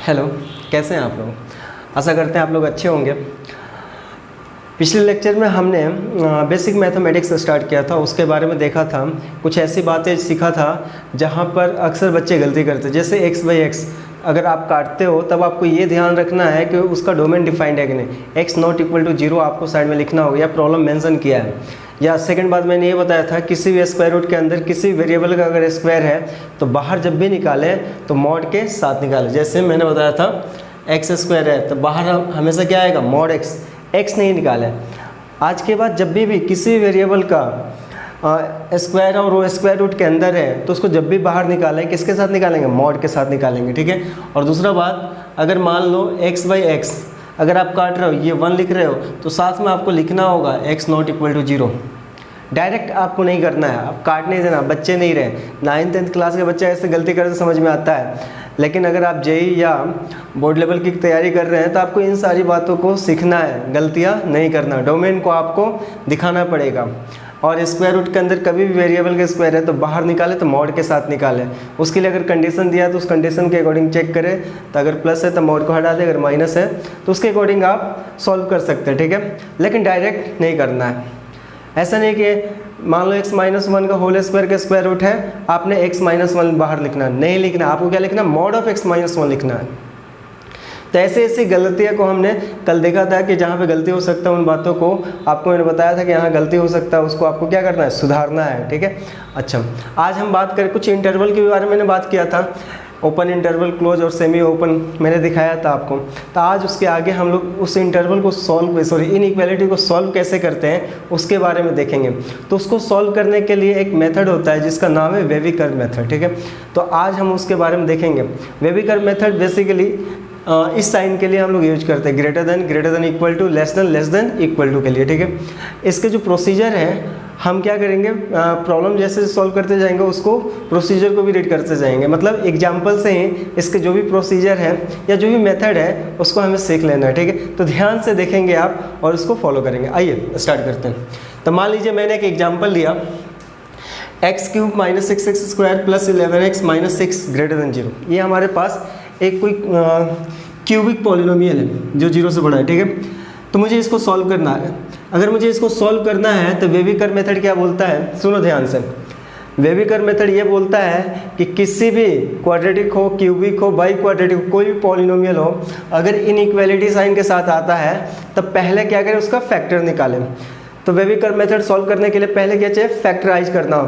Hello, कैसे हैं आप लोग। आशा करते हैं आप लोग अच्छे होंगे। पिछले लेक्चर में हमने बेसिक मैथमेटिक्स स्टार्ट किया था, उसके बारे में देखा था, कुछ ऐसी बातें सीखा था जहाँ पर अक्सर बच्चे गलती करते हैं। जैसे x बाई एक्स अगर आप काटते हो तब आपको ये ध्यान रखना है कि उसका डोमेन डिफाइंड है कि नहीं। x नॉट इक्वल टू 0 आपको साइड में लिखना होगा या प्रॉब्लम मेंशन किया है। या सेकंड बात मैंने ये बताया था, किसी भी स्क्वायर रूट के अंदर किसी वेरिएबल का अगर स्क्वायर है तो बाहर जब भी निकाले तो मॉड के साथ निकाले। जैसे मैंने बताया था एक्स स्क्वायर है तो बाहर हमेशा क्या आएगा, मॉड एक्स। एक्स नहीं निकाले। आज के बाद जब भी किसी वेरिएबल का स्क्वायर और वो स्क्वायर रूट के अंदर है तो उसको जब भी बाहर निकालें किसके साथ निकालेंगे, मॉड के साथ निकालेंगे, ठीक है। और दूसरा बात, अगर मान लो x बाई एक्स अगर आप काट रहे हो, ये 1 लिख रहे हो तो साथ में आपको लिखना होगा x not equal to 0। Direct आपको नहीं करना है, आप काट नहीं देना। बच्चे नहीं रहे, 9th-10th क्लास के बच्चे ऐसे गलती करते समझ में आता है, लेकिन अगर आप जेई या बोर्ड लेवल की तैयारी कर रहे हैं तो आपको इन सारी बातों को सीखना है, गलतियां नहीं करना। डोमेन को आपको दिखाना पड़ेगा। और स्क्वायर रूट के अंदर कभी भी वेरिएबल का स्क्वायर है तो बाहर निकाले तो मॉड के साथ निकाले। उसके लिए अगर कंडीशन दिया है तो उस कंडीशन के अकॉर्डिंग चेक करें, तो अगर प्लस है तो मॉड को हटा दे, अगर माइनस है तो उसके अकॉर्डिंग आप सॉल्व कर सकते हैं, ठीक है। लेकिन डायरेक्ट नहीं करना है। ऐसा नहीं कि मान लो x माइनस 1 का होल स्क्वायर का स्क्वायर रूट है, आपने x माइनस 1 बाहर लिखना नहीं लिखना, आपको क्या लिखना, मॉड ऑफ x माइनस 1 लिखना है। तो ऐसे ऐसी गलतियों को हमने कल देखा था कि जहाँ पे गलती हो सकता है उन बातों को आपको मैंने बताया था कि यहाँ गलती हो सकता है, उसको आपको क्या करना है, सुधारना है, ठीक है। अच्छा, आज हम बात करें कुछ इंटरवल के बारे में। मैंने बात किया था ओपन इंटरवल, क्लोज और सेमी ओपन मैंने दिखाया था आपको। तो आज उसके आगे हम लोग उस इंटरवल को इनइक्वालिटी को सॉल्व कैसे करते हैं उसके बारे में देखेंगे। तो उसको सॉल्व करने के लिए एक मेथड होता है जिसका नाम है वेवी कर्व मेथड, ठीक है। तो आज हम उसके बारे में देखेंगे। वेवी कर्व मेथड बेसिकली इस साइन के लिए हम लोग यूज करते हैं, greater than equal to, less than equal to के लिए, ठीक है। इसके जो प्रोसीजर है हम क्या करेंगे, प्रॉब्लम जैसे सॉल्व करते जाएंगे उसको प्रोसीजर को भी रीड करते जाएंगे। मतलब एग्जांपल से ही इसके जो भी प्रोसीजर है या जो भी मेथड है उसको हमें सीख लेना है, ठीक है। तो ध्यान से देखेंगे आप और उसको फॉलो करेंगे। आइए स्टार्ट करते हैं। तो मान लीजिए मैंने एक एग्जाम्पल लिया, x cube minus 6x square plus 11x minus 6 greater than 0। ये हमारे पास एक कोई क्यूबिक पॉलिनोमियल है जो 0 से बड़ा है, ठीक है। तो मुझे इसको सॉल्व करना है। अगर मुझे इसको सॉल्व करना है तो वेवी कर्व मेथड क्या बोलता है, सुनो ध्यान से। वेवी कर्व मेथड ये बोलता है कि किसी भी क्वाड्रेटिक हो, क्यूबिक हो, बाई क्वाड्रेटिक हो, कोई भी पॉलिनोमियल हो, अगर इनइक्वालिटी साइन के साथ आता है तब पहले क्या करें, उसका फैक्टर निकालें। तो वेवी कर्व मेथड सॉल्व करने के लिए पहले क्या चाहिए, फैक्टराइज करना हो।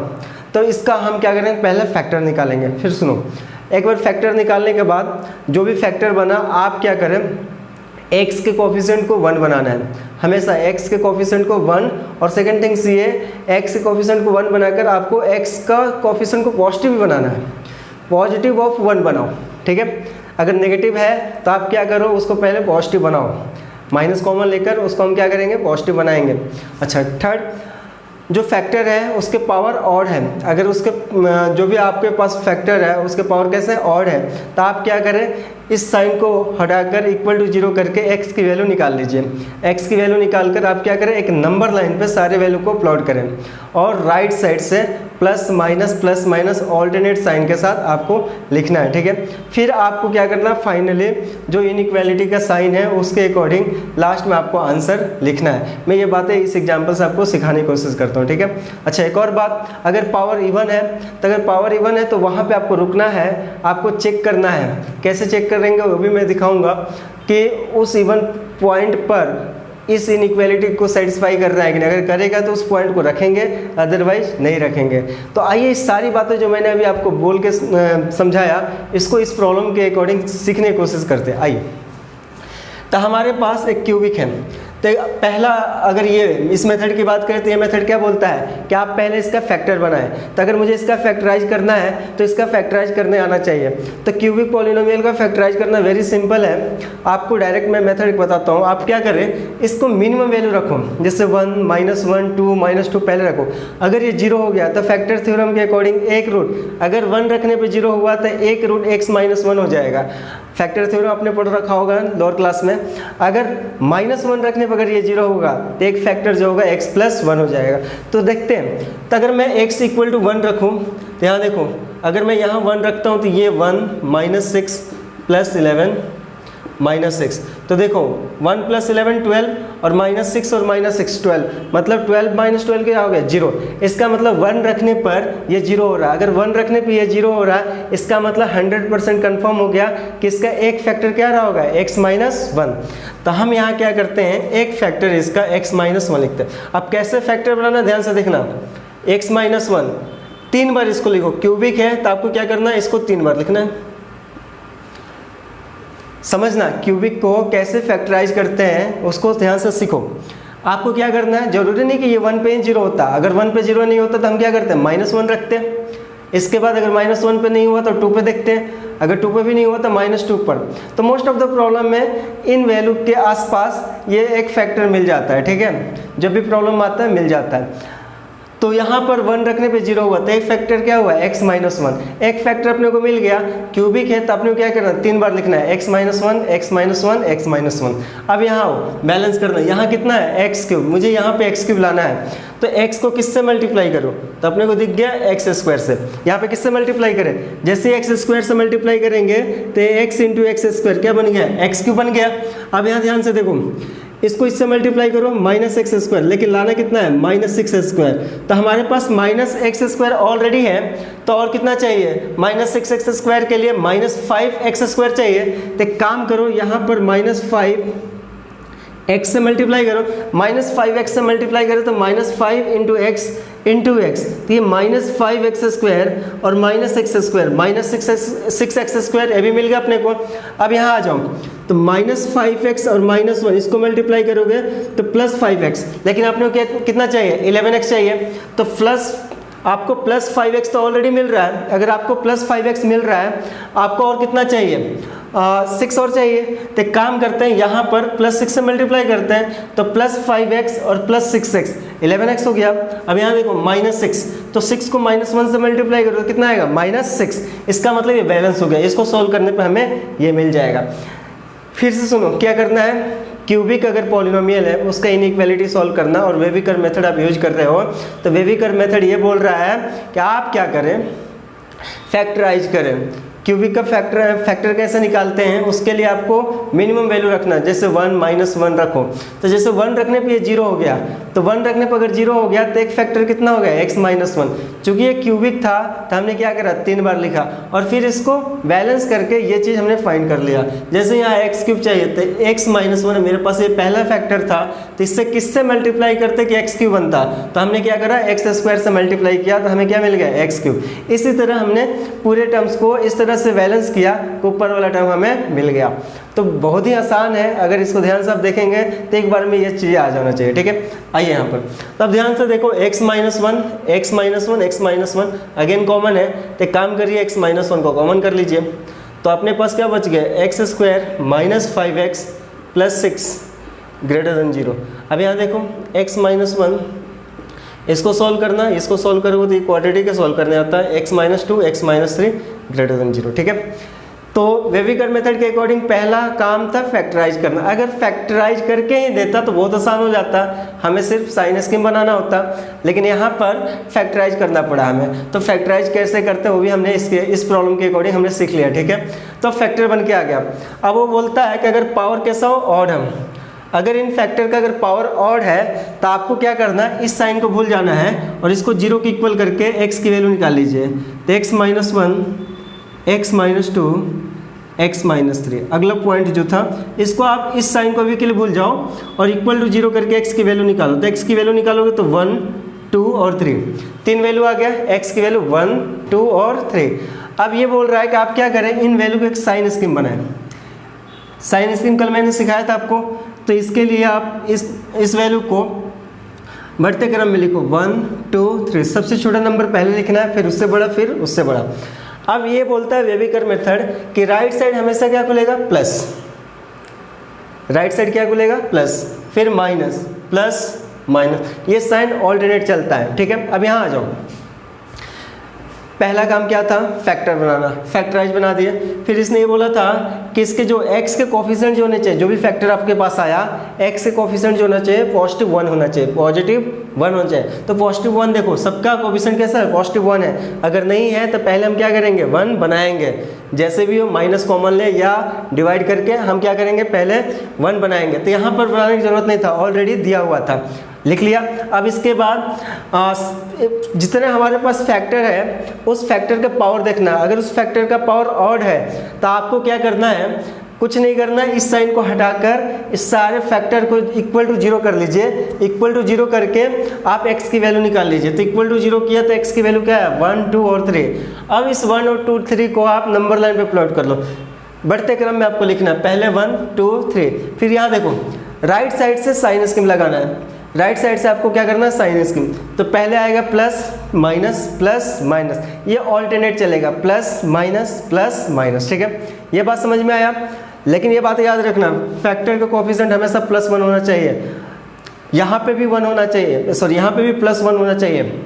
तो इसका हम क्या करेंगे, पहले फैक्टर निकालेंगे। फिर सुनो, एक बार फैक्टर निकालने के बाद जो भी फैक्टर बना आप क्या करें, x के कोफिशिएंट को 1 बनाना है। हमेशा x के कोफिशिएंट को 1, और सेकंड थिंग्स ये x के कोफिशिएंट को 1 बनाकर आपको x का कोफिशिएंट को पॉजिटिव भी बनाना है। पॉजिटिव ऑफ 1 बनाओ, ठीक है। अगर नेगेटिव है तो आप क्या करो, उसको पहले पॉजिटिव बनाओ, माइनस कॉमन लेकर उसको हम क्या करेंगे, पॉजिटिव बनाएंगे। अच्छा, थर्ड, जो फैक्टर है उसके पावर ऑड है। अगर उसके जो भी आपके पास फैक्टर है उसके पावर कैसे ऑड है, तो आप क्या करें, इस साइन को हटाकर इक्वल टू 0 करके x की वैल्यू निकाल लीजिए। x की वैल्यू निकालकर आप क्या करें, एक नंबर लाइन पे सारे वैल्यू को प्लॉट करें और राइट साइड से प्लस माइनस ऑल्टरनेट साइन के साथ आपको लिखना है, ठीक है। फिर आपको क्या करना है, फाइनली जो इनइक्वालिटी का साइन है उसके अकॉर्डिंग लास्ट में आपको आंसर लिखना है। मैं ये बातें इस एग्जाम्पल से आपको सिखाने की कोशिश करता हूँ, ठीक है। अच्छा, एक और बात, अगर पावर इवन है तो तो वहाँ पे आपको रुकना है, आपको चेक करना है। कैसे चेक करेंगे वो भी मैं दिखाऊंगा कि उस इवन पॉइंट पर इस इनइक्वालिटी को सेटिस्फाई कर रहा है कि नहीं। अगर करेगा तो उस पॉइंट को रखेंगे, अदरवाइज नहीं रखेंगे। तो आइए इस सारी बातें जो मैंने अभी आपको बोल के समझाया, इसको इस प्रॉब्लम के अकॉर्डिंग सीखने की कोशिश करते हैं। आइए, तो हमारे पास एक क्यूबिक है। तो पहला, अगर ये इस मेथड की बात करें तो ये मेथड क्या बोलता है कि आप पहले इसका फैक्टर बनाएं। तो अगर मुझे इसका फैक्टराइज करना है तो इसका फैक्टराइज करने आना चाहिए। तो क्यूबिक पॉलिनोमियल का फैक्टराइज करना वेरी सिंपल है। आपको डायरेक्ट मैं मेथड बताता हूँ। आप क्या करें, इसको मिनिमम वैल्यू रखो, जैसे 1, -1, 2, -2 पहले रखो। अगर ये 0 हो गया तो फैक्टर थ्योरम के अकॉर्डिंग एक रूट, अगर 1 रखने पर 0 हुआ तो एक रूट x - 1 हो जाएगा। फैक्टर थ्योरम आपने पढ़ रखा होगा लोअर क्लास में। अगर -1 रखने पर अगर ये 0 होगा तो एक फैक्टर जो होगा x + 1 हो जाएगा। तो देखते हैं, तो अगर मैं x = 1 रखूँ तो यहाँ देखो, अगर मैं यहाँ 1 रखता हूँ तो ये 1 - 6 +11 -6। तो देखो 1 + 11 12 और -6 और -6 12, मतलब 12 - 12 क्या हो गया 0। इसका मतलब 1 रखने पर ये 0 हो रहा है। अगर 1 रखने पर ये 0 हो रहा है, इसका मतलब 100% कन्फर्म हो गया कि इसका एक फैक्टर क्या रहा होगा x - 1। तो हम यहाँ क्या करते हैं, एक फैक्टर इसका x - 1 लिखते हैं। अब कैसे फैक्टर बनाना, ध्यान से देखना। x - 1 3 बार इसको लिखो, क्यूबिक है तो आपको क्या करना है, इसको 3 बार लिखना है। समझना, क्यूबिक को कैसे फैक्टराइज करते हैं उसको ध्यान से सीखो। आपको क्या करना है, जरूरी नहीं कि ये 1 पे 0 होता। अगर 1 पे 0 नहीं होता तो हम क्या करते हैं, -1 रखते हैं। इसके बाद अगर -1 पे नहीं हुआ तो 2 पे देखते हैं, अगर 2 पे भी नहीं हुआ तो -2 पर। तो मोस्ट ऑफ द प्रॉब्लम में इन वैल्यू के आसपास ये एक फैक्टर मिल जाता है, ठीक है। जब भी प्रॉब्लम आता है मिल जाता है। तो यहाँ पर 1 रखने पे 0 हुआ तो एक फैक्टर क्या हुआ, x - 1। एक फैक्टर अपने को मिल गया, क्यूबिक है तो अपने को क्या करना है, 3 बार लिखना है, x - 1 x - 1 x - 1। अब यहाँ बैलेंस करना है, यहाँ कितना है x3, मुझे यहाँ पे x3 लाना है। तो x को किससे मल्टीप्लाई करो, तो अपने को दिख गया x² से। यहाँ पे किससे मल्टीप्लाई करें, जैसे x² से मल्टीप्लाई करेंगे तो x × x² क्या बन गया, x3 बन गया। अब यहाँ ध्यान से देखो, इसको इससे मल्टीप्लाई करो -x², लेकिन लाना कितना है -6x²। तो हमारे पास -x² ऑलरेडी है, तो और कितना चाहिए, -6x² के लिए -5x² चाहिए। तो एक काम करो, यहाँ पर -5x से मल्टीप्लाई करो, -5x से मल्टीप्लाई करो तो -5 × x × x, तो ये -5x² और -x², -6x² ये भी मिल गया अपने को। अब यहाँ आ जाओ, तो -5x और -1 इसको मल्टीप्लाई करोगे तो +5x, लेकिन आपने को कितना चाहिए, 11x चाहिए। तो प्लस आपको +5x तो ऑलरेडी मिल रहा है। अगर आपको +5x मिल रहा है, आपको और कितना चाहिए, 6 और चाहिए। तो एक काम करते हैं, यहाँ पर +6 से मल्टीप्लाई करते हैं, तो +5x और +6x 11x हो गया। अब यहाँ देखो -6, तो 6 को -1 से मल्टीप्लाई करो तो कितना आएगा, -6। इसका मतलब ये बैलेंस हो गया। इसको सॉल्व करने पर हमें ये मिल जाएगा। फिर से सुनो, क्या करना है, क्यूबिक अगर पॉलिनोमियल है उसका इनइक्वालिटी सॉल्व करना, और वेविकर मेथड आप यूज कर रहे हो। तो वेविकर मेथड ये बोल रहा है कि आप क्या करें, फैक्टराइज करें। क्यूबिक का फैक्टर कैसे निकालते हैं, उसके लिए आपको मिनिमम वैल्यू रखना, जैसे 1 -1 रखो। तो जैसे 1 रखने पे ये 0 हो गया, तो 1 रखने पर अगर 0 हो गया तो एक फैक्टर कितना हो गया, x - 1। चूँकि ये क्यूबिक था तो हमने क्या करा, 3 बार लिखा, और फिर इसको बैलेंस करके ये चीज़ हमने फाइंड कर लिया। जैसे यहाँ x³ चाहिए तो x - 1, मेरे पास ये पहला फैक्टर था, तो इससे किससे मल्टीप्लाई करते कि x³ बनता, तो हमने क्या करा, x² से मल्टीप्लाई किया तो हमें क्या मिल गया, x³। इसी तरह हमने पूरे टर्म्स को इस तरह से बैलेंस किया, ऊपर वाला टर्म हमें मिल गया। तो बहुत ही आसान है, अगर इसको ध्यान से आप देखेंगे तो एक बार में ये चीज़ें आ जाना चाहिए, ठीक है। आइए यहाँ पर, तब ध्यान से देखो, x - 1 x - 1 x - 1 again common है, तो काम करिए x - 1 को कॉमन कर लीजिए। तो अपने पास क्या बच गया, x² - 5x + 6 > 0। अब यहाँ देखो x - 1, इसको सॉल्व करना, इसको सॉल्व करोगे तो ये क्वाड्रेटिक के सॉल्व करने आता है, x - 2 x - 3 > 0, ठीक है। तो वेविकर मेथड के अकॉर्डिंग पहला काम था फैक्टराइज करना। अगर फैक्टराइज करके ही देता तो बहुत आसान हो जाता, हमें सिर्फ साइन स्कीम बनाना होता, लेकिन यहाँ पर फैक्टराइज करना पड़ा हमें। तो फैक्टराइज कैसे करते हैं वो भी हमने इस प्रॉब्लम के अकॉर्डिंग हमने सीख लिया, ठीक है। तो फैक्टर बन के आ गया। अब वो बोलता है कि अगर पावर कैसा हो, ऑड हम, अगर इन फैक्टर का अगर पावर ऑड है तो आपको क्या करना है, इस साइन को भूल जाना है और इसको 0 के इक्वल करके x की वैल्यू निकाल लीजिए। तो x - 1 x - 2 x - 3, अगला पॉइंट जो था इसको आप इस साइन को अभी के लिए भूल जाओ और इक्वल टू 0 करके x की वैल्यू निकालो। तो x की वैल्यू निकालोगे तो 1 2 और 3, 3 वैल्यू आ गया, x की वैल्यू 1 2 और 3। अब ये बोल रहा है कि आप क्या करें, इन वैल्यू को एक साइन स्कीम बनाएं। साइन स्कीम कल मैंने सिखाया था आपको, तो इसके लिए आप इस वैल्यू को बढ़ते क्रम में लिखो, 1 2 3, सबसे छोटा नंबर पहले लिखना है, फिर उससे बड़ा, फिर उससे बड़ा। अब ये बोलता है वेविकर मेथड कि राइट साइड हमेशा क्या खुलेगा, प्लस, राइट साइड क्या खुलेगा, प्लस, फिर माइनस, प्लस माइनस, ये साइन ऑल्टरनेट चलता है, ठीक है। अब यहाँ आ जाओ, पहला काम क्या था, फैक्टर बनाना, फैक्टराइज बना दिए। फिर इसने ये बोला था कि इसके जो x के कोफिशिएंट जो होने चाहिए, जो भी फैक्टर आपके पास आया x के कोफिशिएंट जो होना चाहिए पॉजिटिव 1 होना चाहिए, पॉजिटिव 1 होना चाहिए। तो पॉजिटिव 1 देखो सबका कोफिशिएंट कैसा है, पॉजिटिव 1 है। अगर नहीं है तो पहले हम क्या करेंगे, 1 बनाएंगे, जैसे भी हो माइनस कॉमन ले या डिवाइड करके हम क्या करेंगे, पहले 1 बनाएंगे। तो यहाँ पर बनाने की जरूरत नहीं था, ऑलरेडी दिया हुआ था, लिख लिया। अब इसके बाद जितने हमारे पास फैक्टर है उस फैक्टर का पावर देखना। अगर उस फैक्टर का पावर ऑड है तो आपको क्या करना है, कुछ नहीं करना है, इस साइन को हटाकर इस सारे फैक्टर को इक्वल टू 0 कर लीजिए। इक्वल टू 0 करके आप x की वैल्यू निकाल लीजिए। तो इक्वल टू 0 किया तो x की वैल्यू क्या है, 1 2 और 3। अब इस 1 और 2 3 को आप नंबर लाइन पे प्लॉट कर लो, बढ़ते क्रम में आपको लिखना है, पहले 1 2 3। फिर यहाँ देखो राइट साइड से साइन स्कीम लगाना है, राइट साइड से आपको क्या करना है, साइन स्कीम। तो पहले आएगा प्लस माइनस, ये ऑल्टरनेट चलेगा, प्लस माइनस, ठीक है। ये बात समझ में आया। लेकिन ये बात याद रखना, फैक्टर का कोफिशिएंट हमेशा +1 होना चाहिए, यहाँ पे भी 1 होना चाहिए, सॉरी यहाँ पे भी +1 होना चाहिए।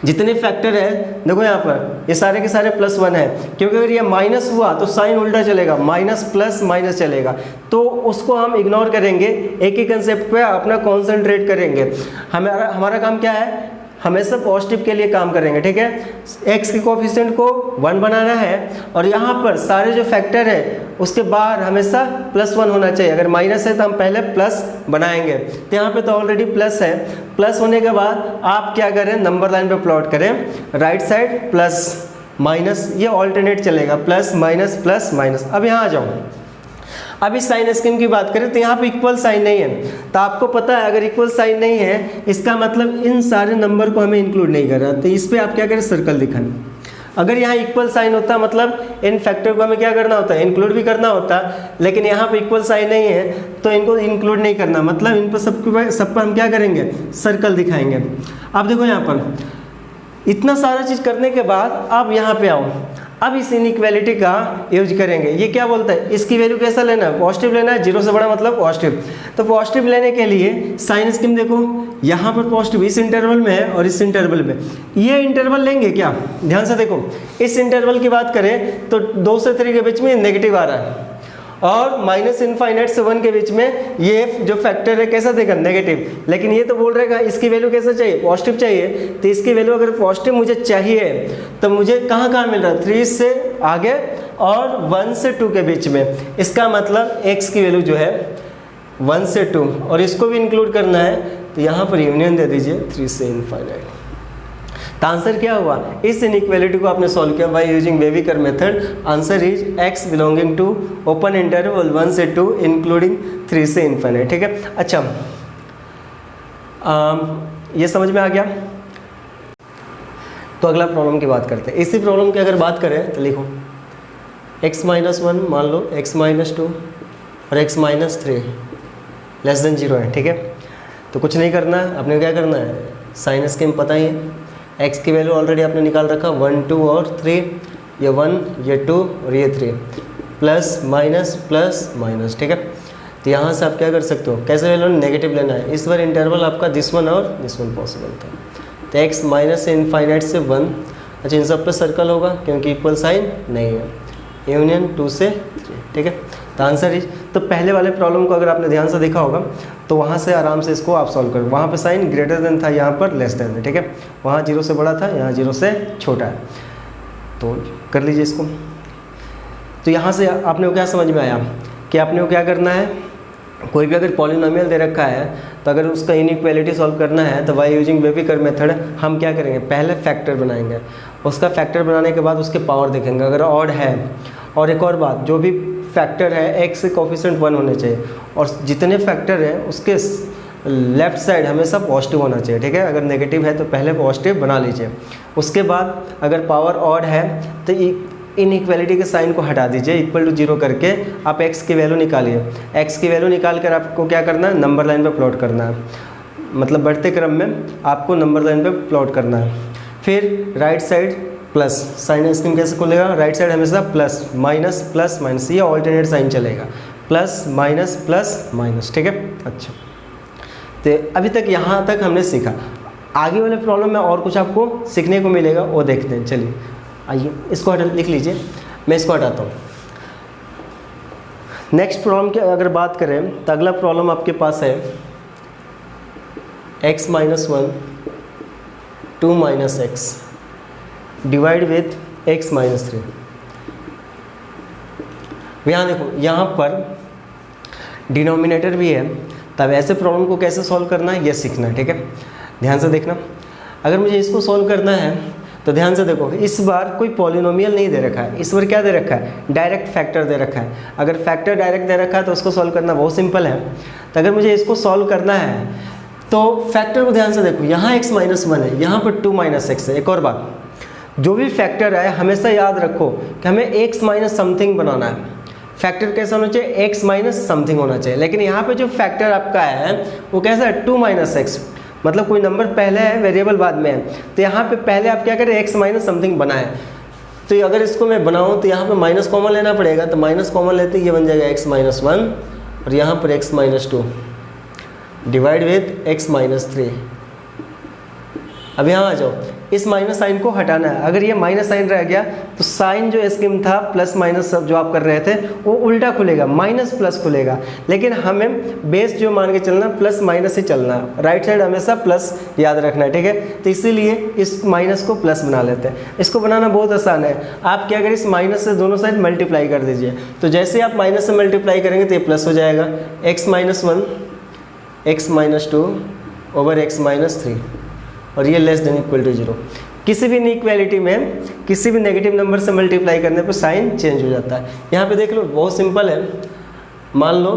जितने फैक्टर है देखो यहाँ पर ये सारे के सारे +1 है, क्योंकि अगर ये माइनस हुआ तो साइन उल्टा चलेगा, माइनस प्लस माइनस चलेगा, तो उसको हम इग्नोर करेंगे, एक ही कंसेप्ट पे अपना कॉन्सेंट्रेट करेंगे। हमारा काम क्या है, हमेशा पॉजिटिव के लिए काम करेंगे, ठीक है। x के कोफिशिएंट को 1 बनाना है और यहाँ पर सारे जो फैक्टर है उसके बाहर हमेशा +1 होना चाहिए। अगर माइनस है तो हम पहले प्लस बनाएंगे, तो यहाँ पे तो ऑलरेडी प्लस है। प्लस होने के बाद आप क्या करें, नंबर लाइन पे प्लॉट करें, राइट साइड प्लस माइनस, ये ऑल्टरनेट चलेगा, प्लस माइनस। अब यहाँ आ जाओ, अब इस साइन स्कीम की बात करें तो यहाँ पे इक्वल साइन नहीं है। तो आपको पता है अगर इक्वल साइन नहीं है इसका मतलब इन सारे नंबर को हमें इंक्लूड नहीं कर रहा, तो इस पर आप क्या करें, सर्कल दिखाएं। अगर यहाँ इक्वल साइन होता मतलब इन फैक्टर को हमें क्या करना होता है, इंक्लूड भी करना होता, लेकिन यहाँ पे इक्वल साइन नहीं है तो इनको इंक्लूड नहीं करना, मतलब इन पर सब पर हम क्या करेंगे, सर्कल दिखाएंगे। अब देखो यहाँ पर इतना सारा चीज़ करने के बाद अब यहाँ पे आओ, अब इस इनइक्वालिटी का यूज करेंगे। ये क्या बोलता है, इसकी वैल्यू कैसा लेना है, पॉजिटिव लेना है, 0 से बड़ा मतलब पॉजिटिव। तो पॉजिटिव लेने के लिए साइन स्कीम देखो, यहाँ पर पॉजिटिव इस इंटरवल में है और इस इंटरवल में, ये इंटरवल लेंगे क्या, ध्यान से देखो। इस इंटरवल की बात करें तो 2 से 3 के बीच में नेगेटिव आ रहा है और -∞ से 1 के बीच में ये जो फैक्टर है कैसा देगा, नेगेटिव। लेकिन ये तो बोल रहेगा इसकी वैल्यू कैसा चाहिए, पॉजिटिव चाहिए। तो इसकी वैल्यू अगर पॉजिटिव मुझे चाहिए तो मुझे कहाँ मिल रहा है, 3 से आगे और 1 से 2 के बीच में। इसका मतलब x की वैल्यू जो है 1 से 2 और इसको भी इंक्लूड करना है, तो यहाँ पर यूनियन दे दीजिए 3 से इनफाइनाइट। तो आंसर क्या हुआ, इस इनइक्वालिटी को आपने सॉल्व किया by using wavy curve method. Answer is x belonging to open interval 1 से 2 इंक्लूडिंग 3 से इनफाइनाइट, ठीक है। अच्छा ये समझ में आ गया। तो अगला प्रॉब्लम की बात करते हैं। इसी प्रॉब्लम की अगर बात करें तो लिखो x-1 मान लो x-2 और x-3 <0 है, ठीक है। तो कुछ नहीं करना है, आपने क्या करना है, साइन स्कीम पता ही है, x की वैल्यू ऑलरेडी आपने निकाल रखा 1 2 और 3, ये 1 ये 2 और ये 3, प्लस माइनस, ठीक है। तो यहाँ से आप क्या कर सकते हो, कैसे वैल्यू नेगेटिव लेना है। इस बार इंटरवल आपका दिस वन और दिस वन पॉसिबल था, तो x माइनस से इनफाइनाइट से 1। अच्छा इन सब पे सर्कल होगा क्योंकि इक्वल साइन नहीं है, यूनियन 2 से 3, ठीक है। तो आंसर इज, तो पहले वाले प्रॉब्लम को अगर आपने ध्यान से देखा होगा तो वहाँ से आराम से इसको आप सॉल्व करो। वहाँ पे साइन ग्रेटर देन था, यहाँ पर लेस देन है, ठीक है। वहाँ 0 से बड़ा था, यहाँ 0 से छोटा है, तो कर लीजिए इसको। तो यहाँ से आपने को क्या समझ में आया कि आपने को क्या करना है, कोई भी अगर पॉलिनोमियल दे रखा है तो अगर उसका इनइक्वालिटी सॉल्व करना है तो बाय यूजिंग वेविकर मेथड हम क्या करेंगे, पहले फैक्टर बनाएंगे, उसका फैक्टर बनाने के बाद उसके पावर देखेंगे अगर ऑड है। और एक और बात, जो भी फैक्टर है x के कोफिशिएंट 1 होने चाहिए और जितने फैक्टर हैं उसके लेफ्ट साइड हमेशा पॉजिटिव होना चाहिए, ठीक है। अगर नेगेटिव है तो पहले पॉजिटिव बना लीजिए। उसके बाद अगर पावर ऑड है तो इनइक्वालिटी के साइन को हटा दीजिए, इक्वल टू 0 करके आप x की वैल्यू निकालिए। x की वैल्यू निकाल कर आपको क्या करना है, नंबर लाइन पे प्लॉट करना है, मतलब बढ़ते क्रम में आपको नंबर लाइन पे प्लॉट करना है। फिर right side plus, sign scheme कैसे खुलेगा, राइट साइड हमेशा प्लस माइनस, ये ऑल्टरनेट साइन चलेगा, प्लस माइनस, ठीक है। अच्छा तो अभी तक यहाँ तक हमने सीखा। आगे वाले प्रॉब्लम में और कुछ आपको सीखने को मिलेगा, वो देखते हैं। चलिए आइए इसको हटा, लिख लीजिए, मैं इसको हटाता हूँ। नेक्स्ट प्रॉब्लम की अगर बात करें तो अगला प्रॉब्लम आपके पास है x - 1 2 - x divide with x - 3। यहाँ देखो, यहाँ पर डिनोमिनेटर भी है, तब ऐसे प्रॉब्लम को कैसे सॉल्व करना है ये सीखना है, ठीक है। ध्यान से देखना, अगर मुझे इसको सॉल्व करना है तो ध्यान से देखो, इस बार कोई पॉलिनोमियल नहीं दे रखा है, इस बार क्या दे रखा है, डायरेक्ट फैक्टर दे रखा है। अगर फैक्टर डायरेक्ट दे रखा है तो उसको सॉल्व करना बहुत सिंपल है। तो अगर मुझे इसको सॉल्व करना है तो फैक्टर को ध्यान से देखो, यहाँ x - 1 है, यहाँ पर 2 - x है। एक और बात, जो भी फैक्टर है हमेशा याद रखो कि हमें x माइनस समथिंग बनाना है। फैक्टर कैसा होना चाहिए, x माइनस समथिंग होना चाहिए। लेकिन यहाँ पे जो फैक्टर आपका है वो कैसा है, 2 - x, मतलब कोई नंबर पहले है, वेरिएबल बाद में है। तो यहाँ पे पहले आप क्या करें, x माइनस समथिंग बनाए। तो अगर इसको मैं बनाऊँ तो यहाँ पे माइनस कॉमन लेना पड़ेगा, तो माइनस कॉमन लेते ये बन जाएगा x - 1 और यहाँ पर x - 2 डिवाइड विथ x - 3। अब यहाँ आ जाओ, इस माइनस साइन को हटाना है। अगर ये माइनस साइन रह गया तो साइन जो स्कीम था प्लस माइनस जो आप कर रहे थे वो उल्टा खुलेगा, माइनस प्लस खुलेगा। लेकिन हमें बेस जो मान के चलना, प्लस माइनस ही चलना है, राइट साइड हमेशा प्लस याद रखना है, ठीक है। तो इसीलिए इस माइनस को प्लस बना लेते हैं। इसको बनाना बहुत आसान है, आप क्या करें, इस माइनस से दोनों साइड मल्टीप्लाई कर दीजिए। तो जैसे आप माइनस से मल्टीप्लाई करेंगे तो ये प्लस हो जाएगा, x - 1 x - 2 ओवर x - 3 और ये लेस देन इक्वल टू 0। किसी भी इनइक्वालिटी में किसी भी नेगेटिव नंबर से मल्टीप्लाई करने पर साइन चेंज हो जाता है। यहाँ पे देख लो, बहुत सिंपल है। मान लो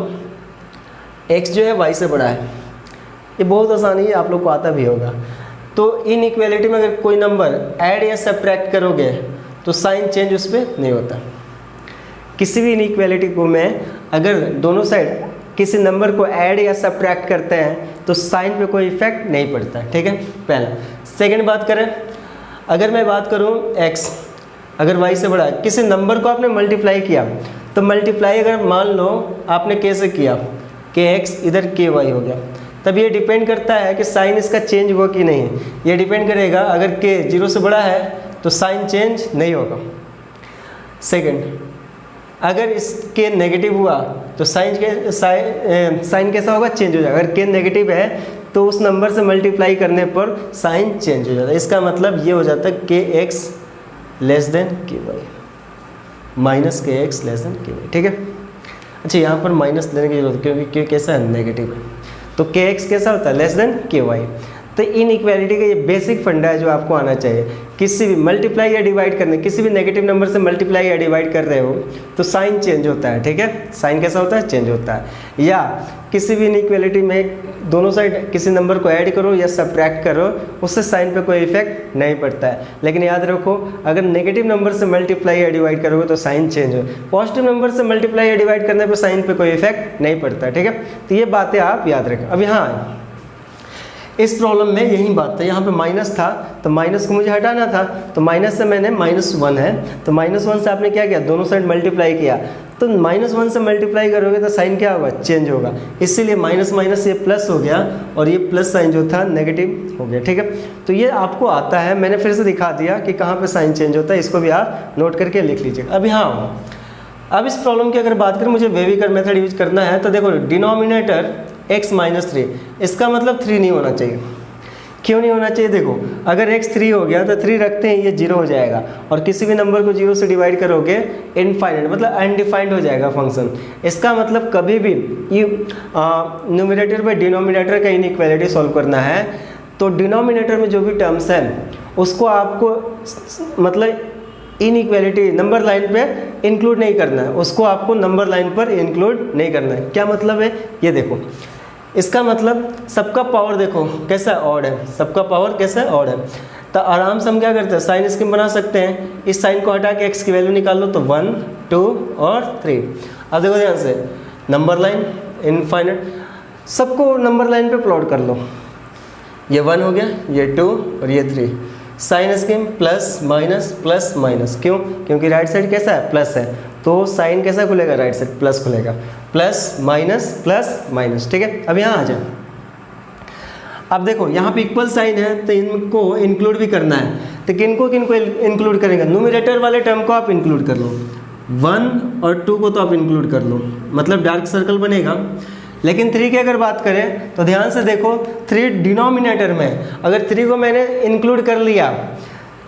x जो है y से बड़ा है, ये बहुत आसानी है, आप लोग को आता भी होगा। तो इनइक्वालिटी में अगर कोई नंबर ऐड या सब्ट्रैक्ट करोगे तो साइन चेंज उस पर नहीं होता। किसी भी इनइक्वालिटी को में अगर दोनों साइड किसी नंबर को ऐड या सब्ट्रैक्ट करते हैं तो साइन पे कोई इफेक्ट नहीं पड़ता, ठीक है, पहला। सेकंड बात करें, अगर मैं बात करूं x अगर y से बड़ा है, किसी नंबर को आपने मल्टीप्लाई किया तो मल्टीप्लाई अगर मान लो आपने k से किया, kx इधर ky हो गया, तब ये डिपेंड करता है कि साइन इसका चेंज हुआ कि नहीं। ये डिपेंड करेगा, अगर k 0 से बड़ा है तो साइन चेंज नहीं होगा। सेकंड, अगर इसके नेगेटिव हुआ तो साइन कैसा होगा, चेंज हो जाएगा। अगर k नेगेटिव है तो उस नंबर से मल्टीप्लाई करने पर साइन चेंज हो जाता है। इसका मतलब ये हो जाता है kx less than ky minus kx less than ky, ठीक है। अच्छा, यहाँ पर माइनस देने की जरूरत क्योंकि q कैसा है, नेगेटिव है, तो kx कैसा होता है, लेस देन ky। तो इनइक्वालिटी का ये बेसिक फंडा है जो आपको आना चाहिए। किसी भी मल्टीप्लाई या डिवाइड करने, किसी भी नेगेटिव नंबर से मल्टीप्लाई या डिवाइड कर रहे हो तो साइन चेंज होता है, ठीक है। साइन कैसा होता है, चेंज होता है। या किसी भी इनइक्वालिटी में दोनों साइड किसी नंबर को ऐड करो या सब्ट्रैक्ट करो, उससे साइन पे कोई इफेक्ट नहीं पड़ता है। लेकिन याद रखो, अगर नेगेटिव नंबर से मल्टीप्लाई या डिवाइड करोगे तो साइन चेंज हो, पॉजिटिव नंबर से मल्टीप्लाई या डिवाइड करने पर साइन पे कोई इफेक्ट नहीं पड़ता, ठीक है। तो ये बातें आप याद रखें। अब यहाँ इस प्रॉब्लम में यही बात है, यहाँ पे माइनस था तो माइनस को मुझे हटाना था, तो माइनस से मैंने -1 है, तो -1 से आपने क्या किया, दोनों साइड मल्टीप्लाई किया। तो -1 से मल्टीप्लाई करोगे तो साइन क्या होगा, चेंज होगा। इसीलिए माइनस माइनस ये प्लस हो गया और ये प्लस साइन जो था नेगेटिव हो गया, ठीक है। तो ये आपको आता है, मैंने फिर से दिखा दिया कि कहाँ पे साइन चेंज होता है, इसको भी आप नोट करके लिख लीजिए। अब हाँ, अब इस प्रॉब्लम की अगर बात करें, मुझे वेविकर मेथड यूज करना है, तो देखो डिनोमिनेटर x - 3, इसका मतलब 3 नहीं होना चाहिए। क्यों नहीं होना चाहिए, देखो अगर x 3 हो गया तो 3 रखते हैं, ये 0 हो जाएगा। और किसी भी नंबर को 0 से डिवाइड करोगे इनफाइनाइट, मतलब अनडिफाइंड हो जाएगा फंक्शन। इसका मतलब कभी भी न्यूमरेटर में डिनोमिनेटर का इनइक्वालिटी सॉल्व करना है तो डिनोमिनेटर में जो भी टर्म्स हैं उसको आपको मतलब इनइक्वालिटी नंबर लाइन पे इंक्लूड नहीं करना है, उसको आपको नंबर लाइन पर इंक्लूड नहीं करना है। क्या मतलब है, ये देखो, इसका मतलब सबका पावर देखो कैसा ऑड है, सबका पावर कैसा है, ऑड है। तो आराम से हम क्या करते हैं, साइन स्कीम बना सकते हैं। इस साइन को हटा के x की वैल्यू निकाल लो तो 1, 2 और 3। अब देखो ध्यान से, नंबर लाइन इनफाइनाइट, सबको नंबर लाइन पे प्लॉट कर लो। ये 1 हो गया, ये 2 और ये 3। साइन स्कीम प्लस माइनस, क्यों, क्योंकि राइट साइड कैसा है, प्लस है, तो साइन कैसा खुलेगा, राइट साइड प्लस खुलेगा, प्लस माइनस, ठीक है। अब यहाँ आ जाए, अब देखो यहाँ पे इक्वल साइन है तो इनको इंक्लूड भी करना है, तो किनको किनको इंक्लूड करेंगे, न्यूमरेटर वाले टर्म को आप इंक्लूड कर लो, 1 और 2 को तो आप इंक्लूड कर लो, मतलब डार्क सर्कल बनेगा। लेकिन 3 की अगर बात करें तो ध्यान से देखो 3 डिनोमिनेटर में, अगर 3 को मैंने इंक्लूड कर लिया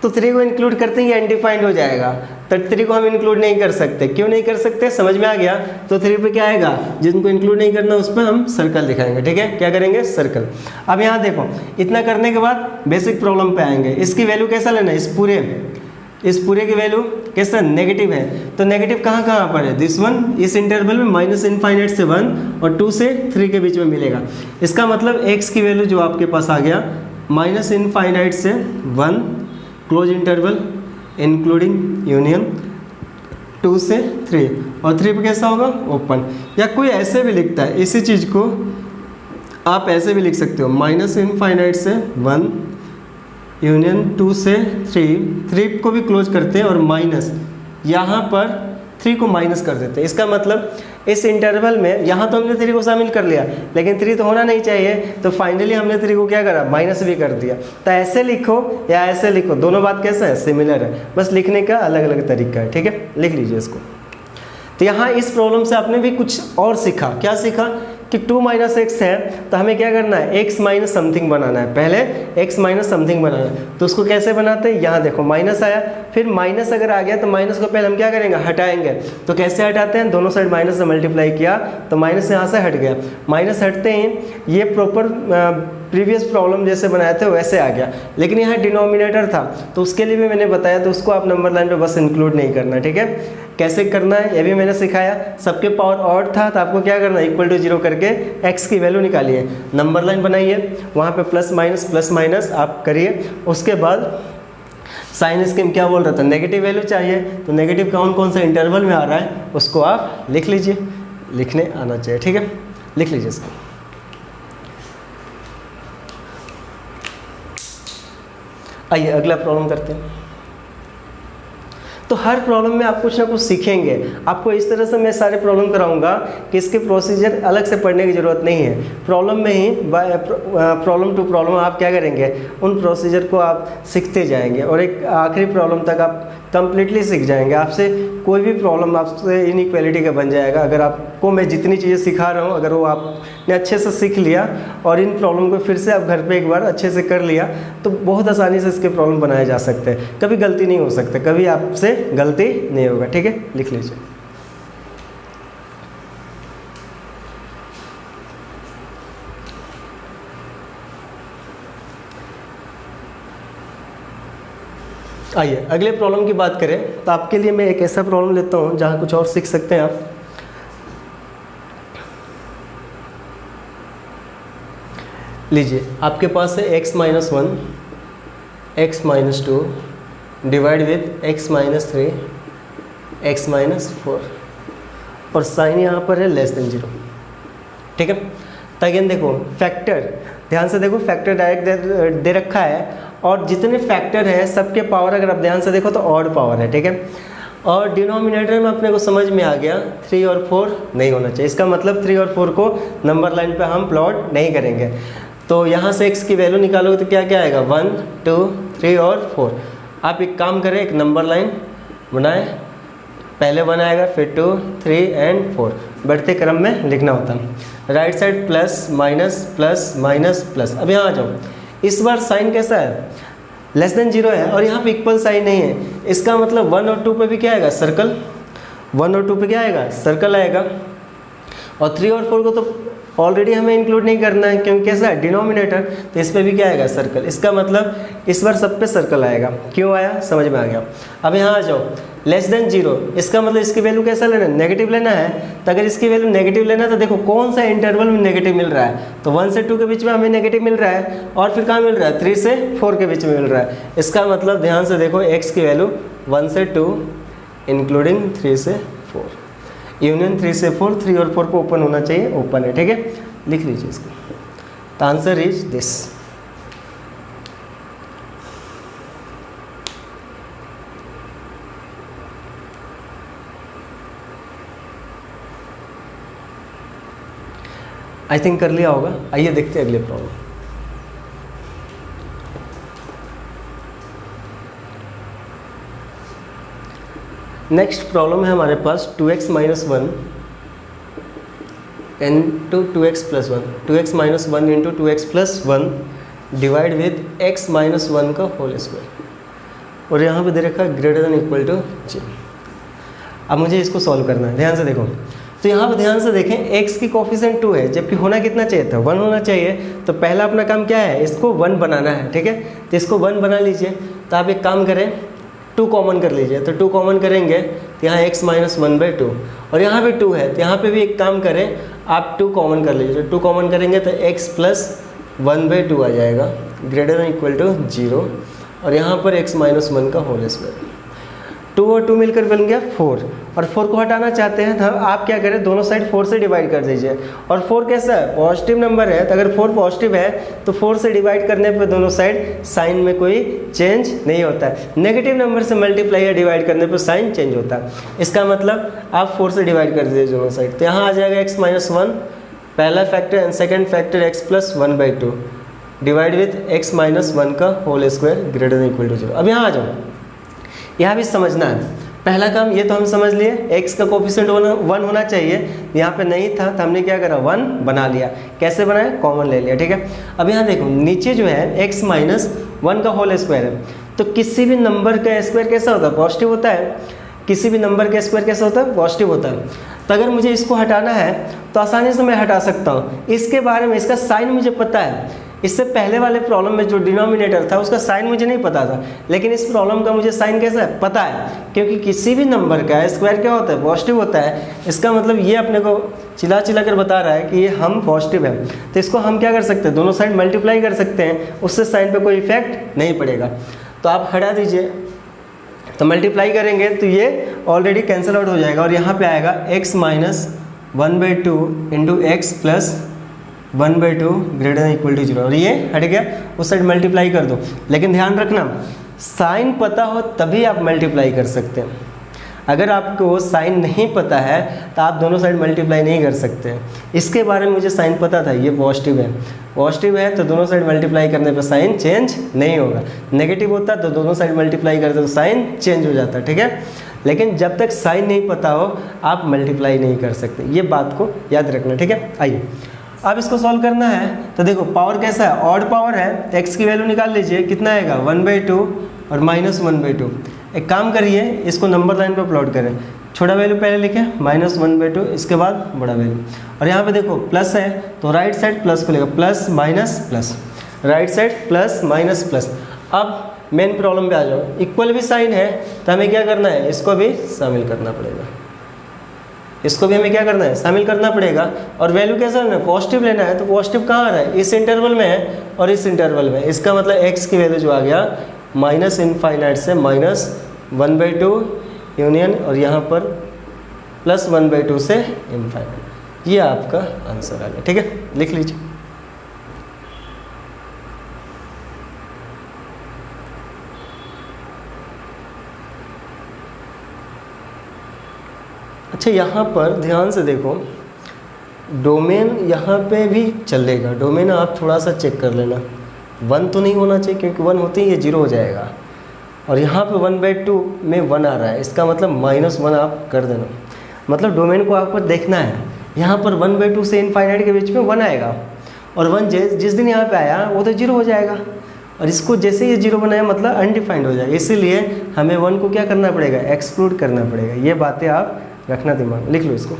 तो 3 को इंक्लूड करते ही अनडिफाइंड हो जाएगा, तो 3 को हम इंक्लूड नहीं कर सकते। क्यों नहीं कर सकते, समझ में आ गया। तो 3 पे क्या आएगा, जिनको इंक्लूड नहीं करना उस पर हम सर्कल दिखाएंगे, ठीक है, क्या करेंगे, सर्कल। अब यहाँ देखो, इतना करने के बाद बेसिक प्रॉब्लम पे आएंगे। इसकी वैल्यू कैसा लेना है, इस पूरे की वैल्यू कैसा नेगेटिव है, तो नेगेटिव कहाँ कहाँ पर है, दिस वन, इस इंटरवल में माइनस इनफाइनाइट से 1 और 2 से 3 के बीच में मिलेगा। इसका मतलब x की वैल्यू जो आपके पास आ गया माइनस इनफाइनाइट से 1 क्लोज इंटरवल इंक्लूडिंग यूनियन 2 से 3, और 3 पे कैसा होगा, ओपन। या कोई ऐसे भी लिखता है, इसी चीज़ को आप ऐसे भी लिख सकते हो, माइनस इनफाइनाइट से 1 यूनियन 2 से 3 को भी क्लोज करते हैं और माइनस यहाँ पर 3 को माइनस कर देते हैं। इसका मतलब इस इंटरवल में यहाँ तो हमने 3 को शामिल कर लिया, लेकिन 3 तो होना नहीं चाहिए, तो फाइनली हमने 3 को क्या करा, माइनस भी कर दिया। तो ऐसे लिखो या ऐसे लिखो, दोनों बात कैसा है, सिमिलर है, बस लिखने का अलग अलग तरीका है, ठीक है, लिख लीजिए इसको। तो यहाँ इस प्रॉब्लम से आपने भी कुछ और सीखा, क्या सीखा कि 2 माइनस एक्स है तो हमें क्या करना है, x माइनस समथिंग बनाना है, पहले x माइनस समथिंग बनाना है। तो उसको कैसे बनाते हैं, यहाँ देखो माइनस आया, फिर माइनस अगर आ गया तो माइनस को पहले हम क्या करेंगे, हटाएंगे। तो कैसे हटाते हैं, दोनों साइड माइनस से मल्टीप्लाई किया तो माइनस यहाँ से हट गया, माइनस हटते ही ये प्रॉपर प्रीवियस प्रॉब्लम जैसे बनाए थे वैसे आ गया। लेकिन यहाँ डिनोमिनेटर था तो उसके लिए भी मैंने बताया, तो उसको आप नंबर लाइन पे बस इंक्लूड नहीं करना, ठीक है। कैसे करना है ये भी मैंने सिखाया। सबके पावर ऑड था तो आपको क्या करना है, इक्वल टू 0 करके x की वैल्यू निकालिए, नंबर लाइन बनाइए, वहाँ पे प्लस माइनस आप करिए। उसके बाद साइन स्कीम क्या बोल रहा था, नेगेटिव वैल्यू चाहिए, तो नेगेटिव कौन सा इंटरवल में आ रहा है उसको आप लिख लीजिए, लिखने आना चाहिए, ठीक है, लिख लीजिए इसको। आइए अगला प्रॉब्लम करते हैं। तो हर प्रॉब्लम में आप कुछ ना कुछ सीखेंगे। आपको इस तरह से मैं सारे प्रॉब्लम कराऊंगा कि इसके प्रोसीजर अलग से पढ़ने की ज़रूरत नहीं है, प्रॉब्लम में ही प्रॉब्लम टू प्रॉब्लम आप क्या करेंगे, उन प्रोसीजर को आप सीखते जाएंगे और एक आखिरी प्रॉब्लम तक आप कंप्लीटली सीख जाएंगे। आपसे कोई भी प्रॉब्लम आपसे इनइक्वालिटी का बन जाएगा अगर आपको मैं जितनी चीज़ें सिखा रहा हूँ, अगर वो आपने अच्छे से सीख लिया और इन प्रॉब्लम को फिर से आप घर पे एक बार अच्छे से कर लिया तो बहुत आसानी से इसके प्रॉब्लम बनाए जा सकते हैं। कभी गलती नहीं हो सकता, कभी आपसे गलती नहीं होगा, ठीक है, लिख लीजिए। आइए अगले प्रॉब्लम की बात करें तो आपके लिए मैं एक ऐसा प्रॉब्लम लेता हूं जहां कुछ और सीख सकते हैं आप। लीजिए, आपके पास है x minus 1, x minus 2 divide with x minus 3, x minus 4 और साइन यहाँ पर है लेस देन 0, ठीक है। तो अगेन देखो फैक्टर, ध्यान से देखो फैक्टर डायरेक्ट दे रखा है और जितने फैक्टर है सबके पावर अगर आप ध्यान से देखो तो ऑड पावर है, ठीक है। और डिनोमिनेटर में अपने को समझ में आ गया 3 और 4 नहीं होना चाहिए। इसका मतलब 3 और 4 को नंबर लाइन पे हम प्लॉट नहीं करेंगे। तो यहाँ से x की वैल्यू निकालोगे तो क्या क्या आएगा, 1 2 3 और 4। आप एक काम करें, एक नंबर लाइन बनाएं, पहले 1 आएगा फिर 2 3 एंड 4, बढ़ते क्रम में लिखना होता है। Right side plus minus plus minus plus. अब यहाँ आ जाओ, इस बार साइन कैसा है, लेस देन 0 है और यहाँ पे इक्वल साइन नहीं है। इसका मतलब 1 और 2 पे भी क्या आएगा, सर्कल, 1 और 2 पे क्या आएगा, सर्कल आएगा। और 3 और 4 को तो ऑलरेडी हमें इंक्लूड नहीं करना है क्योंकि कैसा है डिनोमिनेटर, तो इस पर भी क्या आएगा, सर्कल। इसका मतलब इस बार सब पे सर्कल आएगा। क्यों आया, समझ में आ गया। अब यहाँ आ जाओ, लेस देन 0, इसका मतलब इसकी वैल्यू कैसा लेना है, नेगेटिव लेना है। तो अगर इसकी वैल्यू नेगेटिव लेना है तो देखो कौन सा इंटरवल में नेगेटिव मिल रहा है, तो 1 से 2 के बीच में हमें नेगेटिव मिल रहा है और फिर कहाँ मिल रहा है, 3 से 4 के बीच में मिल रहा है। इसका मतलब ध्यान से देखो x की वैल्यू 1 से 2 इंक्लूडिंग 3 से 4, यूनियन 3 से 4, 3 और 4 को ओपन होना चाहिए, ओपन है, ठीक है, लिख लीजिए इसको। The answer is this. I think कर लिया होगा। आइए देखते हैं अगले प्रॉब्लम। नेक्स्ट प्रॉब्लम है हमारे पास 2x minus one into 2x plus one, 2x minus one into 2x plus one divide with x minus one का होल स्क्वायर, और यहाँ पे दे रखा है ग्रेटर देन इक्वल टू 0। अब मुझे इसको सॉल्व करना है, ध्यान से देखो। तो यहाँ पे ध्यान से देखें, x की कोफिशिएंट 2 है, जबकि होना कितना चाहिए था, 1 होना चाहिए। तो पहला अपना काम क्या है, इसको 1 बनाना है, ठीक है। तो इसको 1 बना लीजिए। तो आप एक काम करें, 2 कॉमन कर लीजिए। तो 2 कॉमन करेंगे तो यहाँ x minus one by to, और यहाँ पे 2 है तो यहाँ पे भी एक काम करें, आप 2 कॉमन कर लीजिए। 2 कॉमन करेंगे तो x plus one by two आ जाएगा, ग्रेटर देन इक्वल टू 0, और यहाँ पर x माइनस वन का होल स्क्वायर। 2 और 2 मिलकर बन गया 4, और 4 को हटाना चाहते हैं तो आप क्या करें, दोनों साइड 4 से डिवाइड कर दीजिए। और 4 कैसा है, पॉजिटिव नंबर है, तो अगर 4 पॉजिटिव है तो 4 से डिवाइड करने पे दोनों साइड साइन में कोई चेंज नहीं होता है। नेगेटिव नंबर से मल्टीप्लाई या डिवाइड करने पर साइन चेंज होता है। इसका मतलब आप 4 से डिवाइड कर दीजिए दोनों साइड, तो यहाँ आ जाएगा x माइनस वन पहला factor and second factor x plus one by two divide with x minus one का whole square greater than equal to 0। अब यहाँ आ जाओ, यहाँ भी समझना है। पहला काम ये तो हम समझ लिए, x का कोफिशिएंट 1 होना चाहिए, यहाँ पे नहीं था तो हमने क्या करा, 1 बना लिया। कैसे बनाया, कॉमन ले लिया, ठीक है। अब यहाँ देखो, नीचे जो है x माइनस वन का होल स्क्वायर है, तो किसी भी नंबर का स्क्वायर कैसा होता है, पॉजिटिव होता है। किसी भी नंबर का स्क्वायर कैसा होता है, पॉजिटिव होता है। तो अगर मुझे इसको हटाना है तो आसानी से मैं हटा सकता हूँ। इसके बारे में, इसका साइन मुझे पता है। इससे पहले वाले प्रॉब्लम में जो डिनोमिनेटर था उसका साइन मुझे नहीं पता था, लेकिन इस प्रॉब्लम का मुझे साइन कैसा है, पता है। क्योंकि किसी भी नंबर का स्क्वायर क्या होता है, पॉजिटिव होता है। इसका मतलब ये अपने को चिल्ला चिल्ला कर बता रहा है कि ये हम पॉजिटिव है। तो इसको हम क्या कर सकते हैं, दोनों साइड मल्टीप्लाई कर सकते हैं, उससे साइन पे कोई इफेक्ट नहीं पड़ेगा। तो आप हटा दीजिए, तो मल्टीप्लाई करेंगे तो ये ऑलरेडी कैंसिल आउट हो जाएगा, और यहाँ पे आएगा x minus one by two into X plus one by two greater than equal to 0, और ये हट गया। उस साइड मल्टीप्लाई कर दो, लेकिन ध्यान रखना साइन पता हो तभी आप मल्टीप्लाई कर सकते हैं। अगर आपको साइन नहीं पता है तो आप दोनों साइड मल्टीप्लाई नहीं कर सकते। इसके बारे में मुझे साइन पता था, ये पॉजिटिव है, पॉजिटिव है तो दोनों साइड मल्टीप्लाई करने पर साइन चेंज नहीं होगा। नेगेटिव होता तो दोनों साइड मल्टीप्लाई करते तो साइन चेंज हो जाता, ठीक है। लेकिन जब तक साइन नहीं पता हो आप मल्टीप्लाई नहीं कर सकते, ये बात को याद रखना, ठीक है। आइए अब इसको सॉल्व करना है। तो देखो पावर कैसा है, ऑड पावर है, x की वैल्यू निकाल लीजिए, कितना आएगा 1/2 और माइनस 1/2। एक काम करिए, इसको नंबर लाइन पर प्लॉट करें। छोटा वैल्यू पहले लिखें -1/2, इसके बाद बड़ा वैल्यू। और यहाँ पे देखो प्लस है तो राइट साइड प्लस को लेगा, plus minus plus, right side plus minus plus. अब मेन प्रॉब्लम पे आ जाओ, इक्वल भी साइन है तो हमें क्या करना है, इसको भी शामिल करना पड़ेगा, इसको भी हमें क्या करना है, शामिल करना पड़ेगा। और वैल्यू कैसा लेना है, पॉजिटिव लेना है। तो पॉजिटिव कहाँ आ रहा है, इस इंटरवल में है और इस इंटरवल में। इसका मतलब x की वैल्यू जो आ गया माइनस इनफाइनाइट से -1/2 यूनियन, और यहाँ पर +1/2 से इनफाइनाइट। ये आपका आंसर आ गया, ठीक है। लिख लीजिए। अच्छा यहाँ पर ध्यान से देखो, डोमेन यहाँ पे भी चलेगा। डोमेन आप थोड़ा सा चेक कर लेना, 1 तो नहीं होना चाहिए क्योंकि 1 होते ही ये 0 हो जाएगा। और यहाँ पे 1/2 में 1 आ रहा है, इसका मतलब -1 आप कर देना। मतलब डोमेन को आपको देखना है, यहाँ पर 1/2 से इनफाइनाइट के बीच में 1 आएगा, और 1 जिस दिन यहाँ पे आया वो तो 0 हो जाएगा। और इसको जैसे ये 0 बनाया मतलब अनडिफाइंड हो जाएगा। इसीलिए हमें 1 को क्या करना पड़ेगा, एक्सक्लूड करना पड़ेगा। ये बातें आप रखना दिमाग, लिख लो इसको।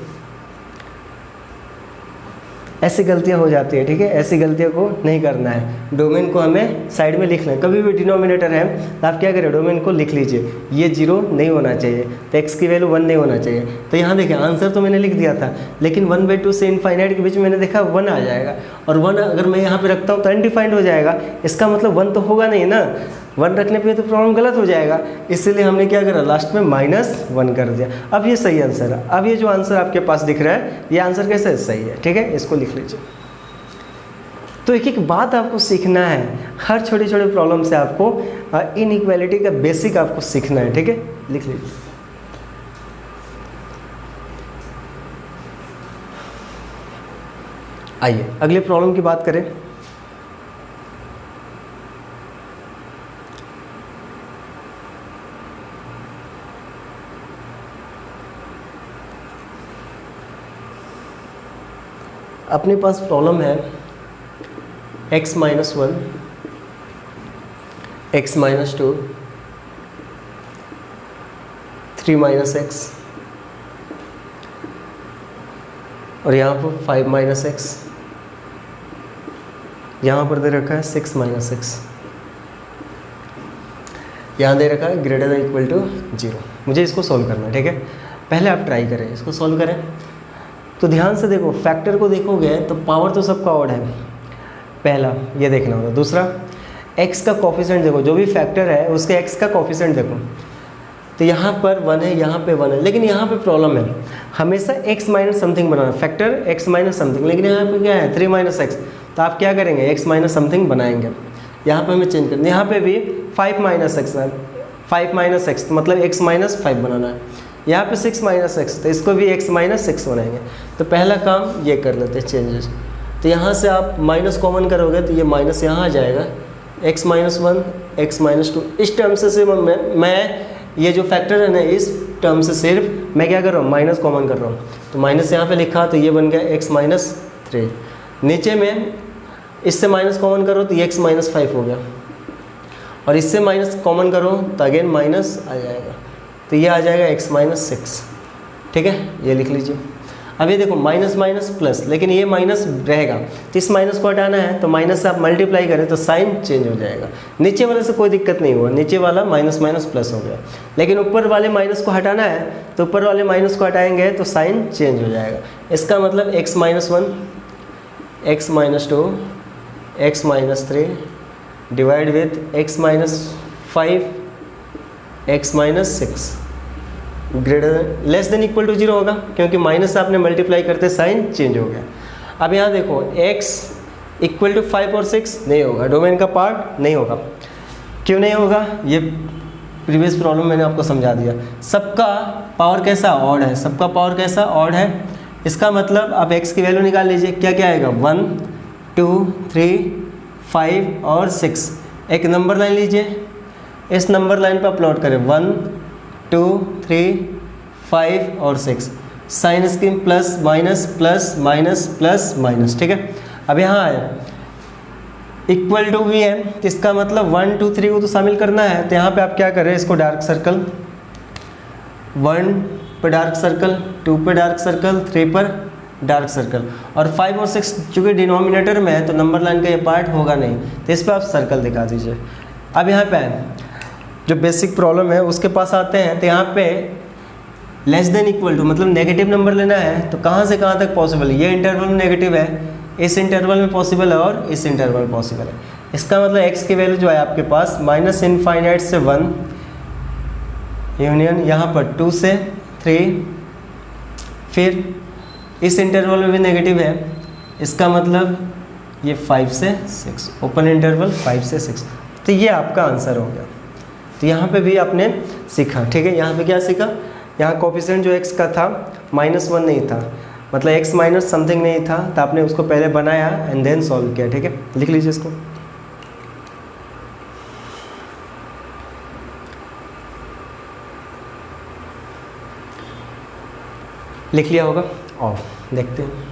ऐसी गलतियां हो जाती है, ठीक है। ऐसी गलतियों को नहीं करना है। डोमेन को हमें साइड में लिखना है। कभी भी डिनोमिनेटर है तो आप क्या करें, डोमेन को लिख लीजिए। ये 0 नहीं होना चाहिए, तो x की वैल्यू 1 नहीं होना चाहिए। तो यहाँ देखिए आंसर तो मैंने लिख दिया था, लेकिन 1/2 से इनफाइनाइट के बीच में मैंने देखा 1 आ जाएगा, और 1 अगर मैं यहाँ पे रखता हूँ तो अनडिफाइंड हो जाएगा। इसका मतलब 1 तो होगा नहीं ना, 1 रखने पे तो प्रॉब्लम गलत हो जाएगा। इसीलिए हमने क्या करा, लास्ट में -1 कर दिया। अब ये सही आंसर है। अब ये जो आंसर आपके पास दिख रहा है, ये आंसर कैसे सही है, ठीक है। इसको लिख लीजिए। तो एक एक बात आपको सीखना है, हर छोटे छोटे प्रॉब्लम से आपको इनइक्वालिटी का बेसिक आपको सीखना है, ठीक है। लिख लीजिए। आइए अगले प्रॉब्लम की बात करें। अपने पास प्रॉब्लम है x minus 1, x minus 2, 3 minus x और यहाँ पर 5 माइनस एक्स, यहाँ पर दे रखा है 6 माइनस एक्स, यहाँ दे रखा है ग्रेटर देन इक्वल टू 0। मुझे इसको सॉल्व करना है, ठीक है। पहले आप ट्राई करें, इसको सॉल्व करें। तो ध्यान से देखो, फैक्टर को देखोगे तो पावर तो सबका ऑड है, पहला ये देखना होगा। दूसरा x का कोफिशिएंट देखो, जो भी फैक्टर है उसके x का कोफिशिएंट देखो। तो यहाँ पर 1 है, यहाँ पे 1 है, लेकिन यहाँ पे प्रॉब्लम है, हमेशा x माइनस समथिंग बनाना, फैक्टर x माइनस समथिंग, लेकिन यहाँ पे क्या है 3 माइनस एक्स। तो आप क्या करेंगे, x माइनस समथिंग बनाएंगे। यहाँ पे हमें चेंज करना, यहाँ पे भी 5 माइनस एक्स है, 5 माइनस एक्स मतलब x माइनस 5 बनाना है। यहाँ पे 6 माइनस एक्स, तो इसको भी x माइनस 6 बनाएंगे। तो पहला काम ये कर लेते हैं चेंजेस। तो यहाँ से आप माइनस कॉमन करोगे तो ये माइनस यहाँ आ जाएगा, x माइनस 1, x माइनस 2। इस टर्म से सिर्फ मैं ये जो फैक्टर है ना, इस टर्म से सिर्फ मैं क्या कर रहा हूँ, माइनस कॉमन कर रहा हूँ। तो माइनस यहाँ पे लिखा तो ये बन गया x माइनस 3। नीचे में इससे माइनस कॉमन करो तो ये x माइनस 5 हो गया, और इससे माइनस कॉमन करो तो अगेन माइनस आ जाएगा, तो ये आ जाएगा x माइनस 6। ठीक है, ये लिख लीजिए। अब ये देखो माइनस माइनस प्लस, लेकिन ये माइनस रहेगा, तो इस माइनस को हटाना है तो माइनस से आप मल्टीप्लाई करें तो साइन चेंज हो जाएगा। नीचे वाले से कोई दिक्कत नहीं हुआ, नीचे वाला माइनस माइनस प्लस हो गया, लेकिन ऊपर वाले माइनस को हटाना है तो ऊपर वाले माइनस को हटाएंगे तो साइन चेंज हो जाएगा। इसका मतलब x minus 1, x minus 2, x minus 3 divide with x minus 5, x minus 6 greater less than equal to 0 होगा, क्योंकि माइनस से आपने मल्टीप्लाई करते साइन चेंज हो गया। अब यहाँ देखो x इक्वल टू 5 और 6 नहीं होगा, डोमेन का पार्ट नहीं होगा। क्यों नहीं होगा, ये प्रीवियस प्रॉब्लम मैंने आपको समझा दिया। सबका पावर कैसा ऑड है, सबका पावर कैसा ऑड है। इसका मतलब आप x की वैल्यू निकाल लीजिए, क्या क्या आएगा 1, 2, 3, 5 और 6। एक नंबर लाइन लीजिए, इस नंबर लाइन पर प्लॉट करें 1, 2, 3, 5 और 6। Sign scheme plus minus plus minus plus minus. ठीक है, अब यहाँ आए इक्वल टू भी है, तो इसका मतलब 1, 2, 3 को तो शामिल करना है। तो यहाँ पे आप क्या कर रहे हैं, इसको डार्क सर्कल, 1 पे डार्क सर्कल, 2 पे डार्क सर्कल, 3 पर डार्क सर्कल, और 5 और 6 चूँकि डिनोमिनेटर में है तो नंबर लाइन का ये पार्ट होगा नहीं, तो इस पर आप सर्कल दिखा दीजिए। अब यहाँ पे आए, जो बेसिक प्रॉब्लम है उसके पास आते हैं। तो यहाँ पे लेस देन इक्वल टू मतलब नेगेटिव नंबर लेना है, तो कहाँ से कहाँ तक पॉसिबल है। ये इंटरवल में नेगेटिव है, इस इंटरवल में पॉसिबल है और इस इंटरवल में पॉसिबल है। इसका मतलब x की वैल्यू जो है आपके पास माइनस इनफाइनाइट से 1 यूनियन यहाँ पर 2 से 3, फिर इस इंटरवल में भी नेगेटिव है, इसका मतलब ये 5 से 6, ओपन इंटरवल 5 से 6। तो ये आपका आंसर हो गया। तो यहाँ पे भी आपने सीखा, ठीक है। यहाँ पे क्या सीखा, यहाँ कोफिशिएंट जो x का था -1 नहीं था, मतलब x माइनस समथिंग नहीं था, तो आपने उसको पहले बनाया एंड देन सॉल्व किया। ठीक है, लिख लीजिए इसको। लिख लिया होगा, और देखते हैं।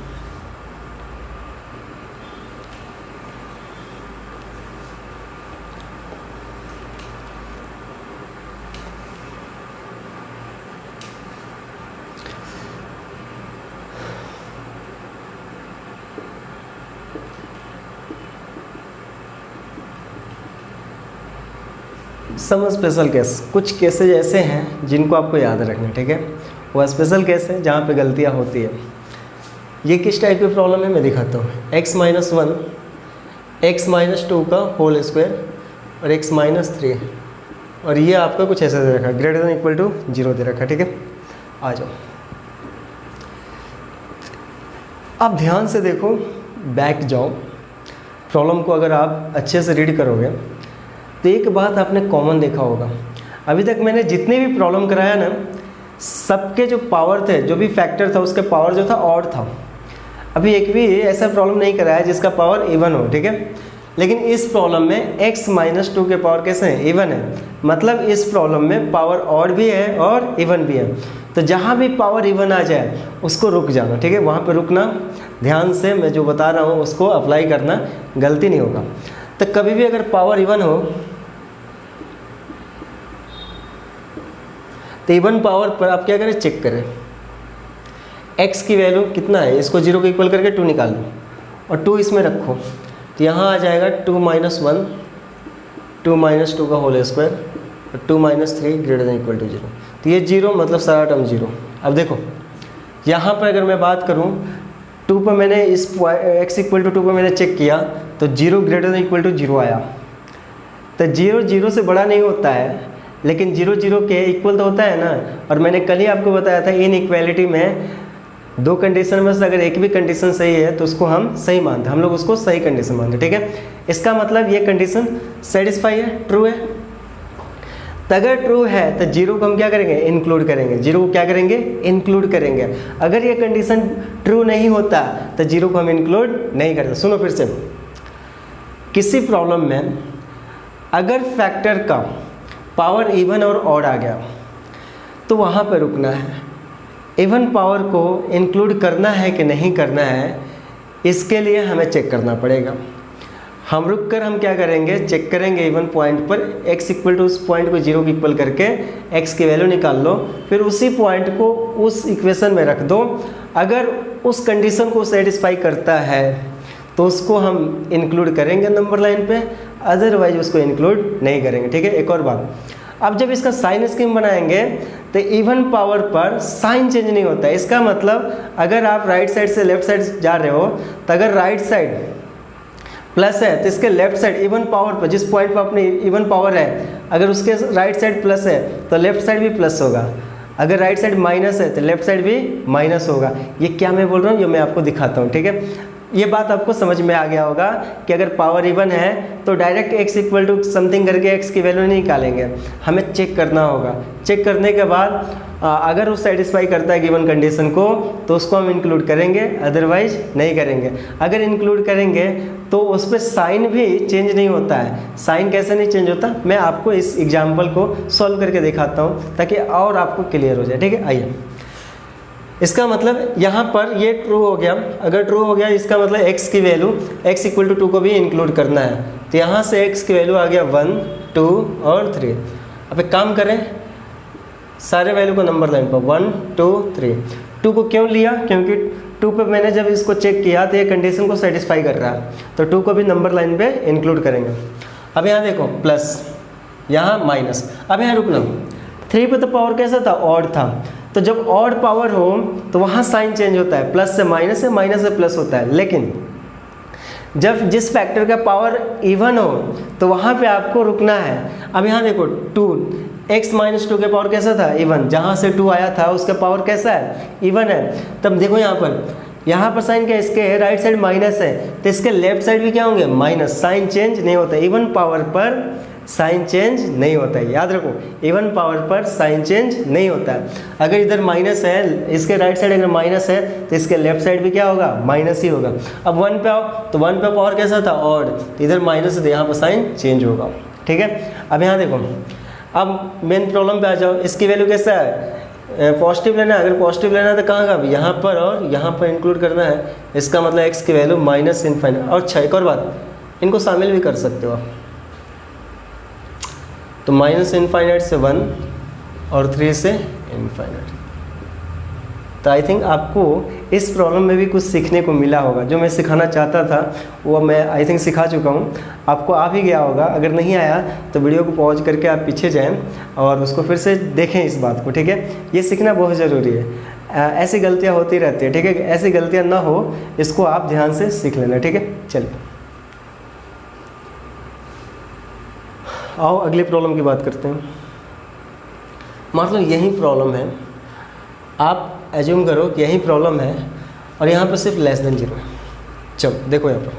सम स्पेशल केस, कुछ केसेज ऐसे हैं जिनको आपको याद रखना, ठीक है। वो स्पेशल केस है जहाँ पे गलतियाँ होती है। ये किस टाइप की प्रॉब्लम है मैं दिखाता हूँ। x माइनस 1, x माइनस 2 का होल स्क्वायर और x माइनस 3, और ये आपका कुछ ऐसा दे रखा है, ग्रेटर देन इक्वल टू 0 दे रखा है। ठीक है, आ जाओ। आप ध्यान से देखो, बैक जाओ, प्रॉब्लम को अगर आप अच्छे से रीड करोगे तो एक बात आपने कॉमन देखा होगा। अभी तक मैंने जितने भी प्रॉब्लम कराया ना, सबके जो पावर थे, जो भी फैक्टर था, उसके पावर जो था ऑड था। अभी एक भी ऐसा प्रॉब्लम नहीं कराया जिसका पावर इवन हो, ठीक है। लेकिन इस प्रॉब्लम में x माइनस 2 के पावर कैसे हैं, इवन है। मतलब इस प्रॉब्लम में पावर ऑड भी है और इवन भी है। तो जहाँ भी पावर इवन आ जाए उसको रुक जाना, ठीक है, वहाँ पे रुकना, ध्यान से मैं जो बता रहा हूँ उसको अप्लाई करना, गलती नहीं होगा। तो कभी भी अगर पावर इवन हो तो इवन पावर पर आप क्या करें, चेक करें x की वैल्यू कितना है, इसको 0 को इक्वल करके 2 निकाल लो और 2 इसमें रखो, तो यहाँ आ जाएगा 2 - 1, 2 - 2 का होल स्क्वायर और 2 - 3 ग्रेटर देन इक्वल टू 0। तो ये 0 मतलब सारा टर्म 0। अब देखो यहाँ पर अगर मैं बात करूँ 2 पर मैंने इस x इक्वल टू 2 पर मैंने चेक किया तो 0 ग्रेटर देन इक्वल टू 0 आया। तो 0 0 से बड़ा नहीं होता है, लेकिन 0 0 के इक्वल तो होता है ना। और मैंने कल ही आपको बताया था इन इक्वालिटी में 2 कंडीशन में से अगर एक भी कंडीशन सही है तो उसको हम सही मानते हैं, हम लोग उसको सही कंडीशन मानते हैं, ठीक है। इसका मतलब ये कंडीशन सेटिस्फाई है, ट्रू है। तो अगर ट्रू है तो 0 को हम क्या करेंगे, इंक्लूड करेंगे, 0 को क्या करेंगे, इंक्लूड करेंगे। अगर ये कंडीशन ट्रू नहीं होता तो 0 को हम इंक्लूड नहीं करते। सुनो फिर से, किसी प्रॉब्लम में अगर फैक्टर का पावर इवन और ऑड आ गया तो वहाँ पर रुकना है। इवन पावर को इंक्लूड करना है कि नहीं करना है, इसके लिए हमें चेक करना पड़ेगा। हम रुक कर हम क्या करेंगे, चेक करेंगे इवन पॉइंट पर x इक्वल टू उस पॉइंट को 0 की इक्वल करके x की वैल्यू निकाल लो, फिर उसी पॉइंट को उस इक्वेशन में रख दो। अगर उस कंडीशन को सेटिस्फाई करता है तो उसको हम इंक्लूड करेंगे नंबर लाइन पे, अदरवाइज उसको इंक्लूड नहीं करेंगे, ठीक है। एक और बात, अब जब इसका साइन स्कीम बनाएंगे तो इवन पावर पर साइन चेंज नहीं होता है। इसका मतलब अगर आप राइट साइड से लेफ्ट साइड जा रहे हो तो अगर राइट साइड प्लस है तो इसके लेफ्ट साइड इवन पावर पर, जिस पॉइंट पर अपने इवन पावर है, अगर उसके राइट साइड प्लस है तो लेफ्ट साइड भी प्लस होगा। अगर राइट साइड माइनस है तो लेफ्ट साइड भी माइनस होगा। ये क्या मैं बोल रहा हूँ, ये मैं आपको दिखाता हूँ, ठीक है। ये बात आपको समझ में आ गया होगा कि अगर पावर इवन है तो direct x equal to something करके x की वैल्यू नहीं निकालेंगे, हमें चेक करना होगा। चेक करने के बाद अगर वो सेटिस्फाई करता है गिवन कंडीशन को तो उसको हम इंक्लूड करेंगे, अदरवाइज नहीं करेंगे। अगर इंक्लूड करेंगे तो उस पर साइन भी चेंज नहीं होता है। साइन कैसे नहीं चेंज होता, मैं आपको इस एग्जाम्पल को सॉल्व करके दिखाता हूँ ताकि और आपको क्लियर हो जाए, ठीक है। आइए, इसका मतलब यहाँ पर ये ट्रू हो गया। अगर ट्रू हो गया इसका मतलब x की वैल्यू x इक्वल टू 2 को भी इंक्लूड करना है। तो यहाँ से x की वैल्यू आ गया 1, 2 और 3। अब एक काम करें, सारे वैल्यू को नंबर लाइन पर 1, 2, 3। 2 को क्यों लिया, क्योंकि 2 पे मैंने जब इसको चेक किया तो ये कंडीशन को सेटिस्फाई कर रहा है, तो 2 को भी नंबर लाइन पे इंक्लूड करेंगे। अब यहाँ देखो प्लस, यहाँ माइनस। अब यहाँ रुकना, 3 पे तो पावर कैसा था, ऑड था। तो जब ऑड पावर हो तो वहाँ साइन चेंज होता है, प्लस से माइनस है, माइनस से प्लस होता है। लेकिन जब जिस फैक्टर का पावर इवन हो तो वहाँ पे आपको रुकना है। अब यहाँ देखो 2x - 2 के पावर कैसा था, इवन। जहाँ से 2 आया था उसका पावर कैसा है, इवन है। तब देखो यहाँ पर साइन क्या, इसके राइट साइड माइनस है तो इसके लेफ्ट साइड भी क्या होंगे, माइनस। साइन चेंज नहीं होता, इवन पावर पर साइन चेंज नहीं होता है, याद रखो, इवन पावर पर साइन चेंज नहीं होता है। अगर इधर माइनस है, इसके राइट साइड अगर माइनस है तो इसके लेफ्ट साइड भी क्या होगा, माइनस ही होगा। अब 1 पे आओ तो 1 पे पावर कैसा था, ऑड। इधर माइनस है तो यहाँ पर साइन चेंज होगा, ठीक है। अब यहाँ देखो, अब मेन प्रॉब्लम पे आ जाओ। इसकी वैल्यू कैसा है, पॉजिटिव लेना है। अगर पॉजिटिव लेना है तो कहाँ का भी, यहाँ पर और यहाँ पर इंक्लूड करना है। इसका मतलब एक्स की वैल्यू -∞। और अच्छा एक और बात, इनको शामिल भी कर सकते हो आप। तो -∞ से 1 और 3 से इनफाइनाइट। तो आई थिंक आपको इस प्रॉब्लम में भी कुछ सीखने को मिला होगा। जो मैं सिखाना चाहता था वो मैं आई थिंक सिखा चुका हूँ, आपको आ भी गया होगा। अगर नहीं आया तो वीडियो को पॉज करके आप पीछे जाएं और उसको फिर से देखें इस बात को, ठीक है। ये सीखना बहुत ज़रूरी है। ऐसी गलतियाँ होती रहती है, ठीक है। ऐसी गलतियाँ ना हो, इसको आप ध्यान से सीख लेना, ठीक है। चलिए आओ अगली प्रॉब्लम की बात करते हैं। मान लो यही प्रॉब्लम है, आप एज्यूम करो कि यही प्रॉब्लम है और यहाँ पर सिर्फ लेस देन 0 है। चलो देखो यहाँ पर,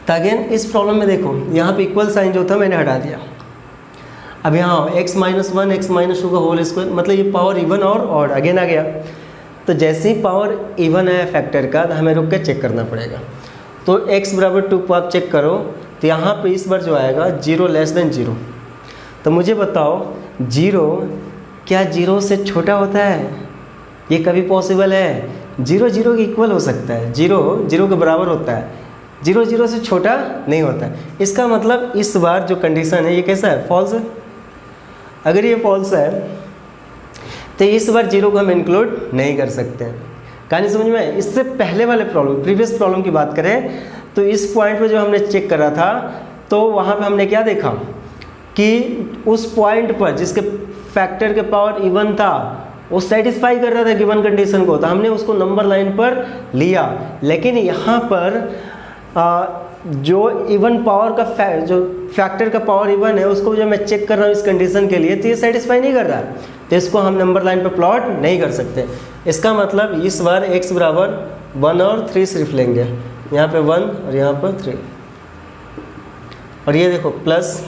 तो अगेन इस प्रॉब्लम में देखो यहाँ पे इक्वल साइन जो था मैंने हटा दिया। अब यहाँ x - 1 x - 2 का होल स्क्वायर, मतलब ये पावर इवन और ऑड अगेन आ गया। तो जैसे ही पावर इवन है फैक्टर का तो हमें रुक के चेक करना पड़ेगा। तो x = 2 को आप चेक करो तो यहाँ पे इस बार जो आएगा 0 < 0। तो मुझे बताओ 0 क्या 0 से छोटा होता है? ये कभी पॉसिबल है? 0 0 के इक्वल हो सकता है, 0 0 के बराबर होता है, 0 0 से छोटा नहीं होता है। इसका मतलब इस बार जो कंडीशन है ये कैसा है? फॉल्स है। अगर ये फॉल्स है तो इस बार 0 को हम इंक्लूड नहीं कर सकते हैं। कहानी समझ में? इससे पहले वाले प्रॉब्लम, प्रीवियस प्रॉब्लम की बात करें तो इस पॉइंट पे जो हमने चेक करा था तो वहाँ पे हमने क्या देखा कि उस पॉइंट पर जिसके फैक्टर के पावर इवन था वो सेटिस्फाई कर रहा था गिवन कंडीशन को, तो हमने उसको नंबर लाइन पर लिया। लेकिन यहाँ पर जो इवन पावर का जो फैक्टर का पावर इवन है उसको जब मैं चेक कर रहा हूँ इस कंडीशन के लिए तो ये सेटिस्फाई नहीं कर रहा है, तो इसको हम नंबर लाइन पर प्लॉट नहीं कर सकते। इसका मतलब इस बार x बराबर 1 और 3 सिर्फ लेंगे, यहाँ पे 1 और यहाँ पर 3, और ये देखो प्लस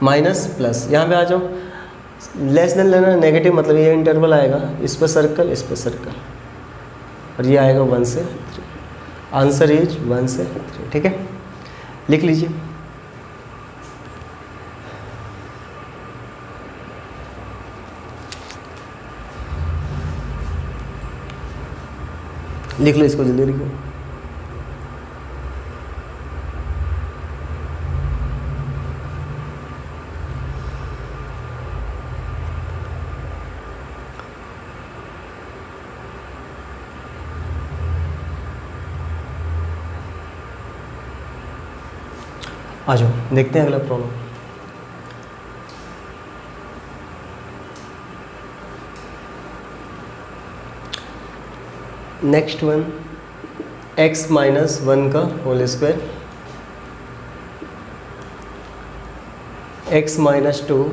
माइनस प्लस, यहाँ पे आ जाओ लेस देन लेना, नेगेटिव मतलब ये इंटरवल आएगा, इस पर सर्कल इस पर सर्कल, और ये आएगा 1 से 3। आंसर इज 1 से 3। ठीक है, लिख लीजिए। लिख लो इसको, जल्दी लिखो। आ जाओ देखते हैं अगला problem. Next one, x minus 1 का होल स्क्वायर, x माइनस 2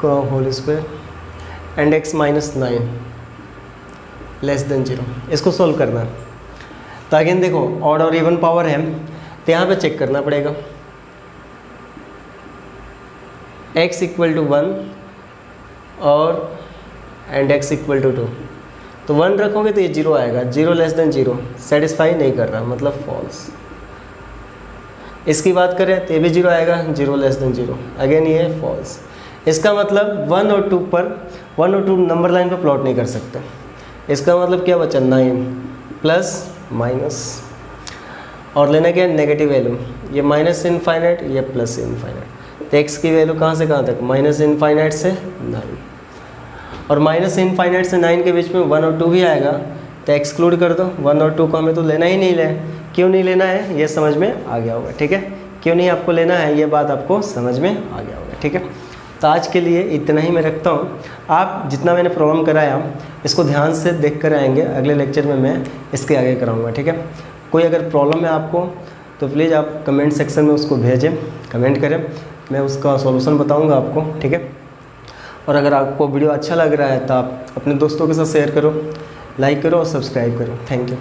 का whole square and x minus 9 less than 0। इसको सोल्व करना है। तो अगेन देखो ऑड और इवन पावर है तो यहाँ पे चेक करना पड़ेगा। x इक्वल टू 1 और एंड x इक्वल टू 2, तो 1 रखोगे तो ये 0 आएगा, 0 लेस देन 0 सेटिस्फाई नहीं कर रहा, मतलब फॉल्स। इसकी बात करें तो ये भी 0 आएगा, 0 लेस देन 0, अगेन ये फॉल्स। इसका मतलब 1 और 2 पर 1 और 2 नंबर लाइन पर प्लॉट नहीं कर सकते। इसका मतलब क्या बचा? 9 प्लस माइनस, और लेना क्या? नेगेटिव वैल्यू, ये माइनस इनफाइनाइट ये प्लस इनफाइनाइट। तो x की वैल्यू कहाँ से कहाँ तक? माइनस इनफाइनाइट से 9, और माइनस इनफाइनाइट से 9 के बीच में 1 और 2 भी आएगा, तो एक्सक्लूड कर दो। 1 और 2 को हमें तो लेना ही नहीं है। क्यों नहीं लेना है ये समझ में आ गया होगा। ठीक है, क्यों नहीं आपको लेना है ये बात आपको समझ में आ गया होगा। ठीक है, तो आज के लिए इतना ही मैं रखता हूँ। आप जितना मैंने प्रॉब्लम कराया इसको ध्यान से देख कर आएंगे, अगले लेक्चर में मैं इसके आगे कराऊँगा। ठीक है, कोई अगर प्रॉब्लम है आपको तो प्लीज़ आप कमेंट सेक्शन में उसको भेजें, कमेंट करें, मैं उसका सॉल्यूशन बताऊंगा आपको। ठीक है, और अगर आपको वीडियो अच्छा लग रहा है तो आप अपने दोस्तों के साथ शेयर करो, लाइक करो और सब्सक्राइब करो। Thank you.